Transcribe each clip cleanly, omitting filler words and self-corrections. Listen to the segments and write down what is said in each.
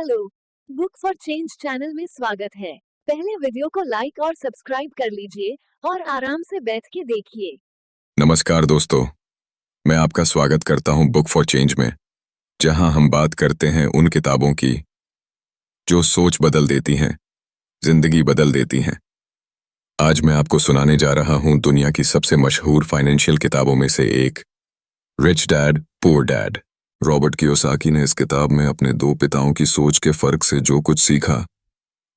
Hello, book for change channel में स्वागत है। पहले वीडियो को लाइक और सब्सक्राइब कर लीजिए और आराम से बैठ के देखिए। नमस्कार दोस्तों, मैं आपका स्वागत करता हूं बुक फॉर चेंज में, जहां हम बात करते हैं उन किताबों की जो सोच बदल देती हैं, जिंदगी बदल देती हैं। आज मैं आपको सुनाने जा रहा हूं दुनिया की सबसे मशहूर फाइनेंशियल किताबों में से एक, rich dad poor dad. Robert Kiyosaki ने इस किताब में अपने दो पिताओं की सोच के फर्क से जो कुछ सीखा,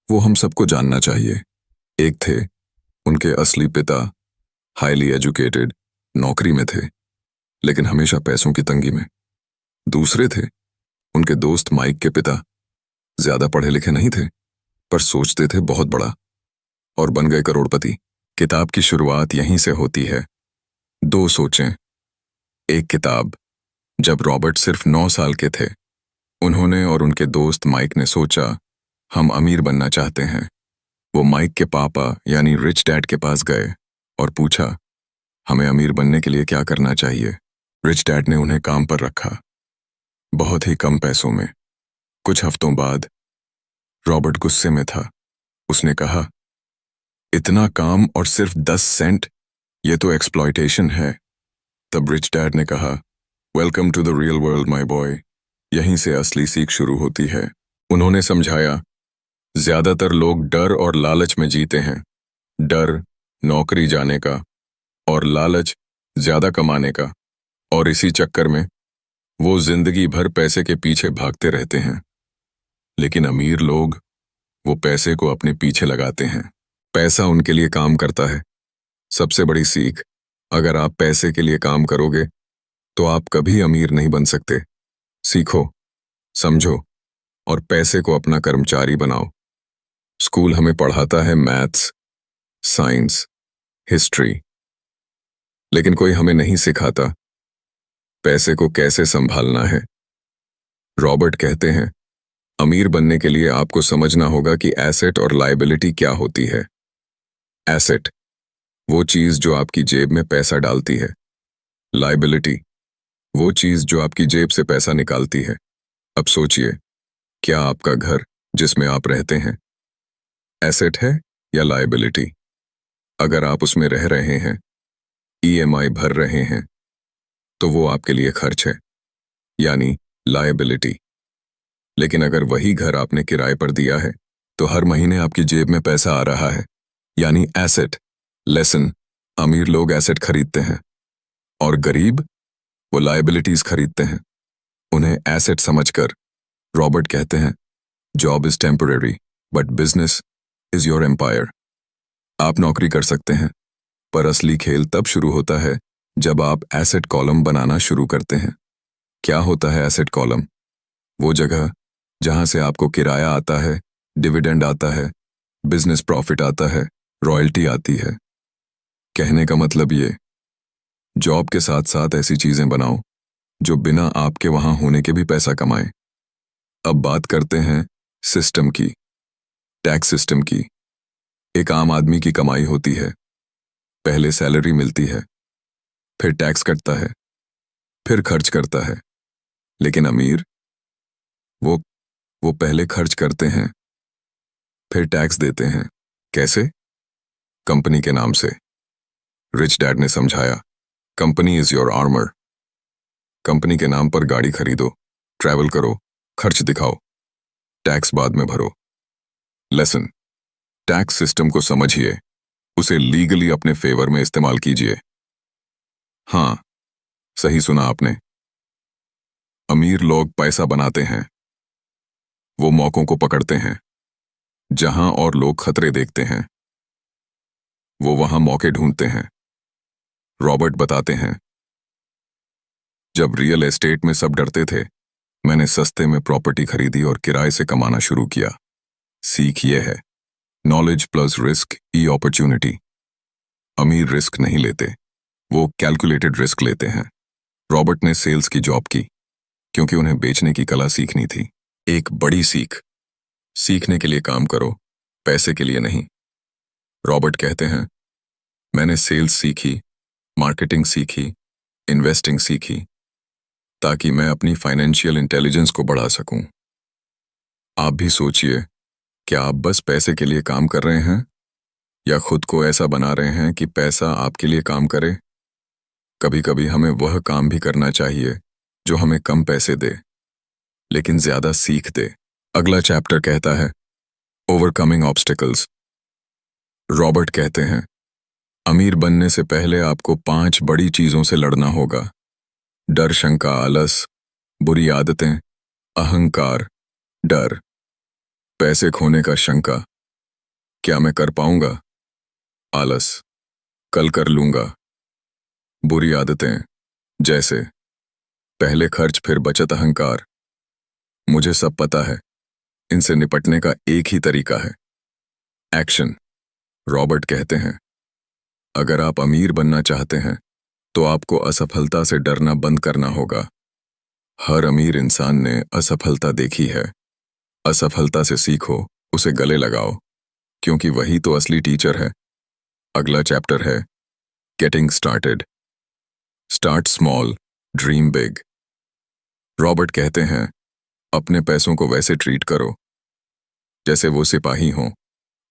वो हम सबको जानना चाहिए। एक थे उनके असली पिता, हाईली एजुकेटेड, नौकरी में थे, लेकिन हमेशा पैसों की तंगी में। दूसरे थे उनके दोस्त माइक के पिता, ज्यादा पढ़े लिखे नहीं थे, पर सोचते थे बहुत बड़ा और बन गए करोड़पति। किताब की शुरुआत यहीं से होती है। दो सोचें। एक किताब। जब रॉबर्ट सिर्फ 9 साल के थे, उन्होंने और उनके दोस्त माइक ने सोचा, हम अमीर बनना चाहते हैं। वो माइक के पापा यानी रिच डैड के पास गए और पूछा, हमें अमीर बनने के लिए क्या करना चाहिए। रिच डैड ने उन्हें काम पर रखा, बहुत ही कम पैसों में। कुछ हफ्तों बाद रॉबर्ट गुस्से में था। उसने कहा, इतना काम और सिर्फ 10 सेंट, ये तो एक्सप्लॉयटेशन है। तब रिच डैड ने कहा, welcome to the real world my boy. यहीं से असली सीख शुरू होती है। उन्होंने समझाया, ज्यादातर लोग डर और लालच में जीते हैं। डर नौकरी जाने का और लालच ज्यादा कमाने का, और इसी चक्कर में वो जिंदगी भर पैसे के पीछे भागते रहते हैं। लेकिन अमीर लोग वो पैसे को अपने पीछे लगाते हैं। पैसा उनके लिए काम करता है। सबसे बड़ी सीख, अगर आप पैसे के लिए काम करोगे तो आप कभी अमीर नहीं बन सकते। सीखो, समझो और पैसे को अपना कर्मचारी बनाओ। स्कूल हमें पढ़ाता है मैथ्स, साइंस, हिस्ट्री, लेकिन कोई हमें नहीं सिखाता पैसे को कैसे संभालना है। रॉबर्ट कहते हैं, अमीर बनने के लिए आपको समझना होगा कि एसेट और लायबिलिटी क्या होती है। एसेट, वो चीज जो आपकी जेब में पैसा डालती है। लायबिलिटी, वो चीज जो आपकी जेब से पैसा निकालती है। अब सोचिए, क्या आपका घर जिसमें आप रहते हैं एसेट है या लायबिलिटी? अगर आप उसमें रह रहे हैं, ईएमआई भर रहे हैं, तो वो आपके लिए खर्च है, यानी लायबिलिटी। लेकिन अगर वही घर आपने किराए पर दिया है, तो हर महीने आपकी जेब में पैसा आ रहा है, यानी एसेट। लेसन, अमीर लोग एसेट खरीदते हैं और गरीब वो लायबिलिटीज खरीदते हैं। उन्हें एसेट समझकर रॉबर्ट कहते हैं, job is temporary but business is your empire. आप नौकरी कर सकते हैं, पर असली खेल तब शुरू होता है जब आप एसेट कॉलम बनाना शुरू करते हैं। क्या होता है एसेट कॉलम? वो जगह जहां से आपको किराया आता है, डिविडेंड आता है, बिजनेस प्रॉफिट आता है, रॉयल्टी आती है। कहने का मतलब ये, जॉब के साथ साथ ऐसी चीजें बनाओ जो बिना आपके वहां होने के भी पैसा कमाएं। अब बात करते हैं सिस्टम की, टैक्स सिस्टम की। एक आम आदमी की कमाई होती है, पहले सैलरी मिलती है, फिर टैक्स कटता है, फिर खर्च करता है। लेकिन अमीर, वो पहले खर्च करते हैं, फिर टैक्स देते हैं। कैसे? कंपनी के नाम से। रिच डैड ने समझाया, company is your armour. Company के नाम पर गाड़ी खरीदो, ट्रैवल करो, खर्च दिखाओ, टैक्स बाद में भरो। लेसन, टैक्स सिस्टम को समझिए, उसे लीगली अपने फेवर में इस्तेमाल कीजिए। हाँ, सही सुना आपने। अमीर लोग पैसा बनाते हैं, वो मौकों को पकड़ते हैं। जहां और लोग खतरे देखते हैं, वो वहां मौके ढूंढते हैं। रॉबर्ट बताते हैं, जब रियल एस्टेट में सब डरते थे, मैंने सस्ते में प्रॉपर्टी खरीदी और किराए से कमाना शुरू किया। सीख ये है, नॉलेज प्लस रिस्क ई अपॉर्चुनिटी। अमीर रिस्क नहीं लेते, वो कैलकुलेटेड रिस्क लेते हैं। रॉबर्ट ने सेल्स की जॉब की क्योंकि उन्हें बेचने की कला सीखनी थी। एक बड़ी सीख, सीखने के लिए काम करो, पैसे के लिए नहीं। रॉबर्ट कहते हैं, मैंने सेल्स सीखी, मार्केटिंग सीखी, इन्वेस्टिंग सीखी, ताकि मैं अपनी फाइनेंशियल इंटेलिजेंस को बढ़ा सकूं। आप भी सोचिए, क्या आप बस पैसे के लिए काम कर रहे हैं या खुद को ऐसा बना रहे हैं कि पैसा आपके लिए काम करे? कभी कभी हमें वह काम भी करना चाहिए जो हमें कम पैसे दे लेकिन ज्यादा सीख दे। अगला चैप्टर कहता है ओवरकमिंग ऑब्स्टिकल्स। रॉबर्ट कहते हैं, अमीर बनने से पहले आपको 5 बड़ी चीजों से लड़ना होगा। डर, शंका, आलस, बुरी आदतें, अहंकार। डर, पैसे खोने का शंका, क्या मैं कर पाऊंगा? आलस, कल कर लूंगा। बुरी आदतें, जैसे पहले खर्च फिर बचत। अहंकार, मुझे सब पता है। इनसे निपटने का एक ही तरीका है, एक्शन। रॉबर्ट कहते हैं, अगर आप अमीर बनना चाहते हैं तो आपको असफलता से डरना बंद करना होगा। हर अमीर इंसान ने असफलता देखी है। असफलता से सीखो, उसे गले लगाओ, क्योंकि वही तो असली टीचर है। अगला चैप्टर है getting started. Start small, dream big. Robert कहते हैं, अपने पैसों को वैसे ट्रीट करो जैसे वो सिपाही हों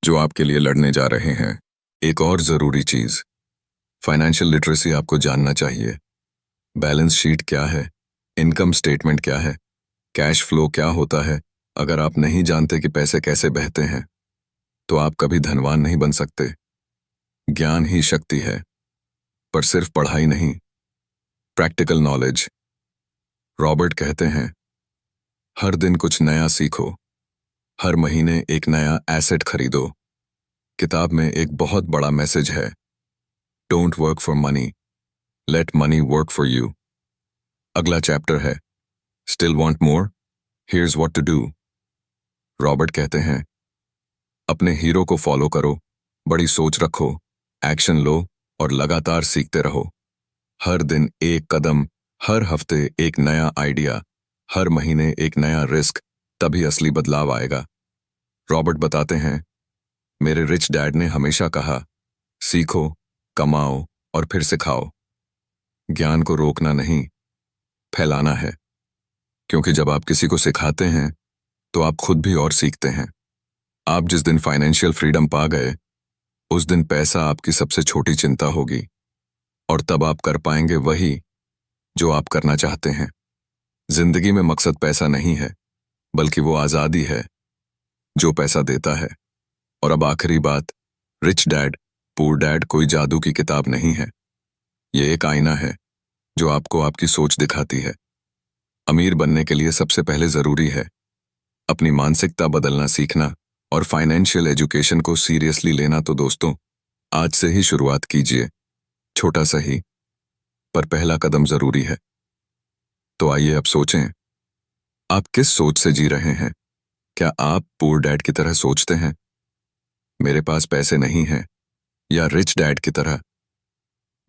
जो आपके लिए लड़ने जा रहे हैं। एक और जरूरी चीज, फाइनेंशियल लिटरेसी आपको जानना चाहिए। बैलेंस शीट क्या है, इनकम स्टेटमेंट क्या है, कैश फ्लो क्या होता है। अगर आप नहीं जानते कि पैसे कैसे बहते हैं तो आप कभी धनवान नहीं बन सकते। ज्ञान ही शक्ति है, पर सिर्फ पढ़ाई नहीं, प्रैक्टिकल नॉलेज। रॉबर्ट कहते हैं, हर दिन कुछ नया सीखो, हर महीने एक नया एसेट खरीदो। किताब में एक बहुत बड़ा मैसेज है, don't work for money, let money work for you. अगला चैप्टर है still want more, here's what to do. Robert कहते हैं, अपने हीरो को फॉलो करो, बड़ी सोच रखो, एक्शन लो और लगातार सीखते रहो। हर दिन एक कदम, हर हफ्ते एक नया आइडिया, हर महीने एक नया रिस्क, तभी असली बदलाव आएगा। रॉबर्ट बताते हैं, मेरे रिच डैड ने हमेशा कहा, सीखो, कमाओ और फिर सिखाओ। ज्ञान को रोकना नहीं, फैलाना है, क्योंकि जब आप किसी को सिखाते हैं तो आप खुद भी और सीखते हैं। आप जिस दिन फाइनेंशियल फ्रीडम पा गए, उस दिन पैसा आपकी सबसे छोटी चिंता होगी और तब आप कर पाएंगे वही जो आप करना चाहते हैं। जिंदगी में मकसद पैसा नहीं है, बल्कि वो आजादी है जो पैसा देता है। और अब आखिरी बात, रिच डैड पुअर डैड कोई जादू की किताब नहीं है। ये एक आईना है जो आपको आपकी सोच दिखाती है। अमीर बनने के लिए सबसे पहले जरूरी है अपनी मानसिकता बदलना सीखना और फाइनेंशियल एजुकेशन को सीरियसली लेना। तो दोस्तों, आज से ही शुरुआत कीजिए, छोटा सा ही, पर पहला कदम जरूरी है। तो आइए अब सोचें, आप किस सोच से जी रहे हैं? क्या आप पुअर डैड की तरह सोचते हैं, मेरे पास पैसे नहीं हैं, या रिच डैड की तरह,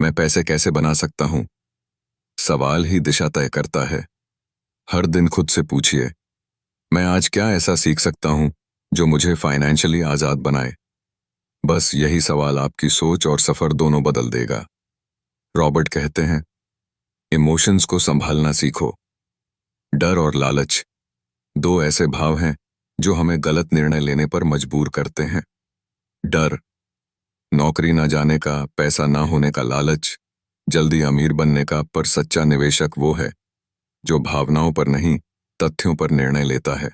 मैं पैसे कैसे बना सकता हूं? सवाल ही दिशा तय करता है। हर दिन खुद से पूछिए, मैं आज क्या ऐसा सीख सकता हूं जो मुझे फाइनेंशियली आजाद बनाए? बस यही सवाल आपकी सोच और सफर दोनों बदल देगा। रॉबर्ट कहते हैं, इमोशंस को संभालना सीखो। डर और लालच, दो ऐसे भाव हैं जो हमें गलत निर्णय लेने पर मजबूर करते हैं। डर, नौकरी ना जाने का, पैसा ना होने का लालच, जल्दी अमीर बनने का। पर सच्चा निवेशक वो है जो भावनाओं पर नहीं, तथ्यों पर निर्णय लेता है।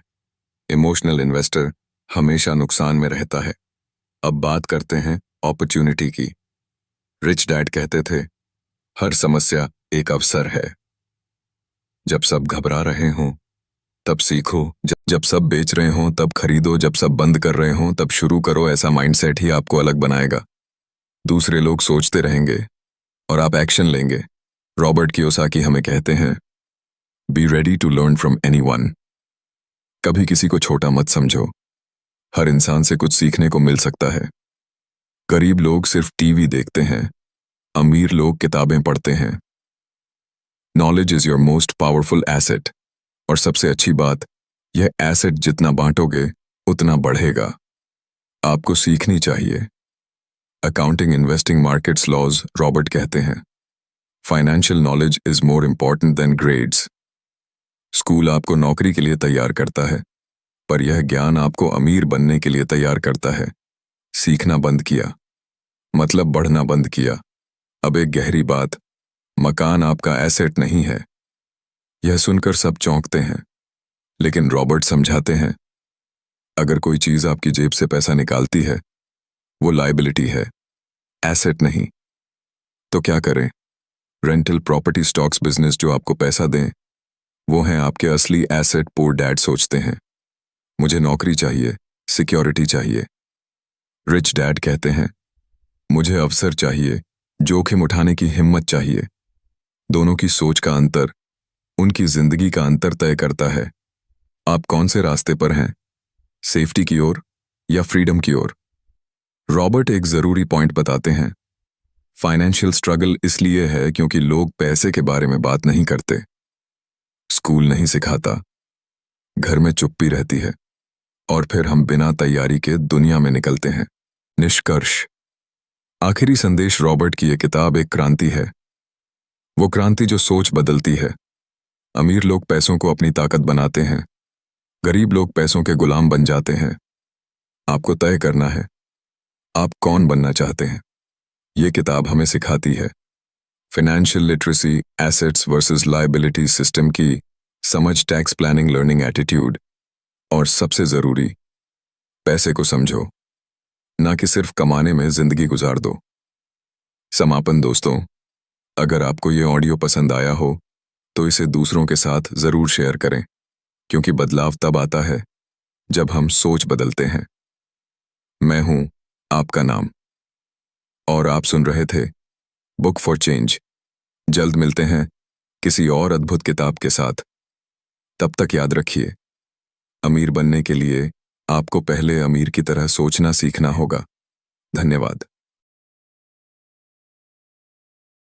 इमोशनल इन्वेस्टर हमेशा नुकसान में रहता है। अब बात करते हैं अपॉर्चुनिटी की। रिच डैड कहते थे, हर समस्या एक अवसर है। जब सब घबरा रहे हों तब सीखो, जब सब बेच रहे हों तब खरीदो, जब सब बंद कर रहे हों तब शुरू करो। ऐसा माइंडसेट ही आपको अलग बनाएगा। दूसरे लोग सोचते रहेंगे और आप एक्शन लेंगे। रॉबर्ट कियोसाकी हमें कहते हैं, be ready to learn from anyone. कभी किसी को छोटा मत समझो, हर इंसान से कुछ सीखने को मिल सकता है। गरीब लोग सिर्फ टीवी देखते हैं, अमीर लोग किताबें पढ़ते हैं। Knowledge is your most powerful asset. और सबसे अच्छी बात, यह एसेट जितना बांटोगे उतना बढ़ेगा। आपको सीखनी चाहिए accounting, investing, markets, laws. Robert कहते हैं, financial knowledge is more important than grades. School आपको नौकरी के लिए तैयार करता है, पर यह ज्ञान आपको अमीर बनने के लिए तैयार करता है। सीखना बंद किया मतलब बढ़ना बंद किया। अब एक गहरी बात, मकान आपका एसेट नहीं है। यह सुनकर सब चौंकते हैं, लेकिन रॉबर्ट समझाते हैं, अगर कोई चीज आपकी जेब से पैसा निकालती है, वो लायबिलिटी है, एसेट नहीं। तो क्या करें? रेंटल प्रॉपर्टी स्टॉक्स बिजनेस जो आपको पैसा दें, वो हैं आपके असली एसेट। पुअर डैड सोचते हैं, मुझे नौकरी चाहिए, सिक्योरिटी चाहिए। रिच डैड कहते हैं, मुझे अवसर चाहिए, जोखिम उठाने की हिम्मत चाहिए। दोनों की सोच का अंतर उनकी जिंदगी का अंतर तय करता है। आप कौन से रास्ते पर हैं, सेफ्टी की ओर या फ्रीडम की ओर? रॉबर्ट एक जरूरी पॉइंट बताते हैं, फाइनेंशियल स्ट्रगल इसलिए है क्योंकि लोग पैसे के बारे में बात नहीं करते। स्कूल नहीं सिखाता, घर में चुप्पी रहती है, और फिर हम बिना तैयारी के दुनिया में निकलते हैं। निष्कर्ष, आखिरी संदेश रॉबर्ट की यह किताब एक क्रांति है। वो क्रांति जो सोच बदलती है। अमीर लोग पैसों को अपनी ताकत बनाते हैं, गरीब लोग पैसों के गुलाम बन जाते हैं। आपको तय करना है, आप कौन बनना चाहते हैं। ये किताब हमें सिखाती है financial literacy, assets versus liability system की समझ, टैक्स प्लानिंग, लर्निंग एटीट्यूड, और सबसे जरूरी, पैसे को समझो, ना कि सिर्फ कमाने में जिंदगी गुजार दो। समापन दोस्तों, अगर आपको ये ऑडियो पसंद आया हो तो इसे दूसरों के साथ जरूर शेयर करें, क्योंकि बदलाव तब आता है जब हम सोच बदलते हैं। मैं हूं आपका नाम, और आप सुन रहे थे बुक फॉर चेंज। जल्द मिलते हैं किसी और अद्भुत किताब के साथ। तब तक याद रखिए, अमीर बनने के लिए आपको पहले अमीर की तरह सोचना सीखना होगा। धन्यवाद।